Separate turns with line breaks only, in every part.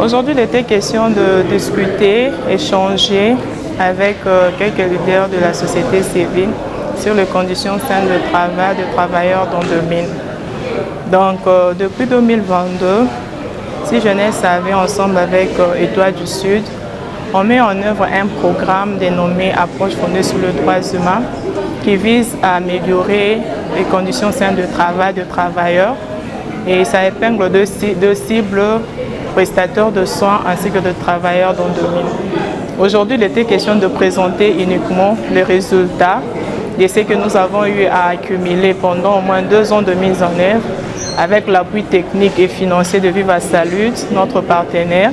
Aujourd'hui, il était question de discuter, échanger avec quelques leaders de la société civile sur les conditions saines de travail des travailleurs dans le mine. Donc, depuis 2022, Si Jeunesse avait ensemble avec Étoile du Sud, on met en œuvre un programme dénommé Approche fondée sur le droit humain qui vise à améliorer les conditions saines de travail des travailleurs et ça épingle deux cibles, prestateurs de soins ainsi que de travailleurs dans le domaine. Aujourd'hui, il était question de présenter uniquement les résultats de ce que nous avons eu à accumuler pendant au moins 2 ans de mise en œuvre avec l'appui technique et financier de Viva Salud, notre partenaire,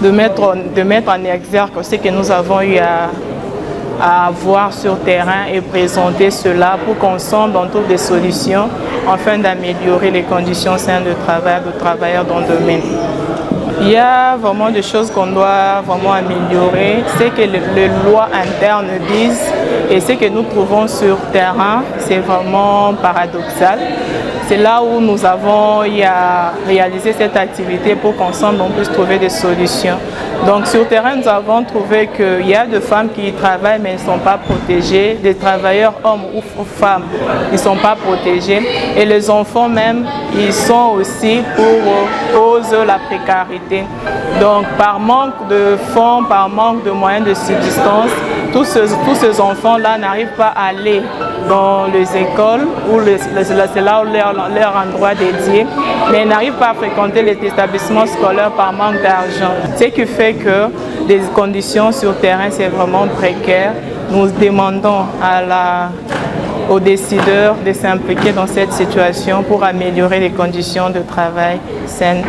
de mettre en exergue ce que nous avons eu à voir sur terrain et présenter cela pour qu'ensemble on trouve des solutions afin d'améliorer les conditions saines de travail des travailleurs dans le domaine. Il y a vraiment des choses qu'on doit vraiment améliorer, c'est que les lois internes disent et ce que nous trouvons sur terrain, c'est vraiment paradoxal. C'est là où nous avons réalisé cette activité pour qu'ensemble on puisse trouver des solutions. Donc sur terrain, nous avons trouvé qu'il y a des femmes qui travaillent mais elles ne sont pas protégées, des travailleurs hommes ou femmes ils ne sont pas protégés et les enfants même, ils sont aussi pour cause de la précarité. Donc par manque de fonds, par manque de moyens de subsistance, tous ces enfants-là n'arrivent pas à aller dans les écoles, où c'est là où leur endroit dédié, mais ils n'arrivent pas à fréquenter les établissements scolaires par manque d'argent. Ce qui fait que les conditions sur terrain, c'est vraiment précaire. Nous demandons aux décideurs de s'impliquer dans cette situation pour améliorer les conditions de travail saines.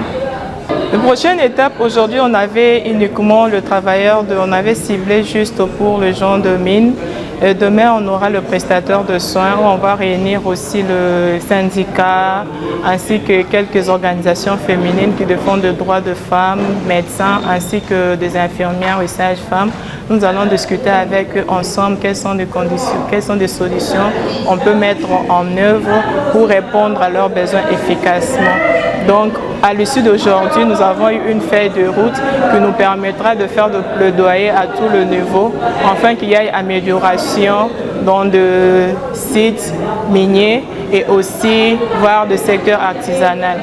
La prochaine étape, aujourd'hui, on avait uniquement le travailleur, on avait ciblé juste pour les gens de mine. Et demain, on aura le prestataire de soins où on va réunir aussi le syndicat ainsi que quelques organisations féminines qui défendent les droits de femmes, médecins ainsi que des infirmières et sages-femmes. Nous allons discuter avec eux ensemble quelles sont les conditions, quelles sont les solutions on peut mettre en œuvre pour répondre à leurs besoins efficacement. Donc, à l'issue d'aujourd'hui, nous avons eu une feuille de route qui nous permettra de faire de plaidoyer à tout le niveau, afin qu'il y ait amélioration dans le site minier et aussi voir le secteur artisanal.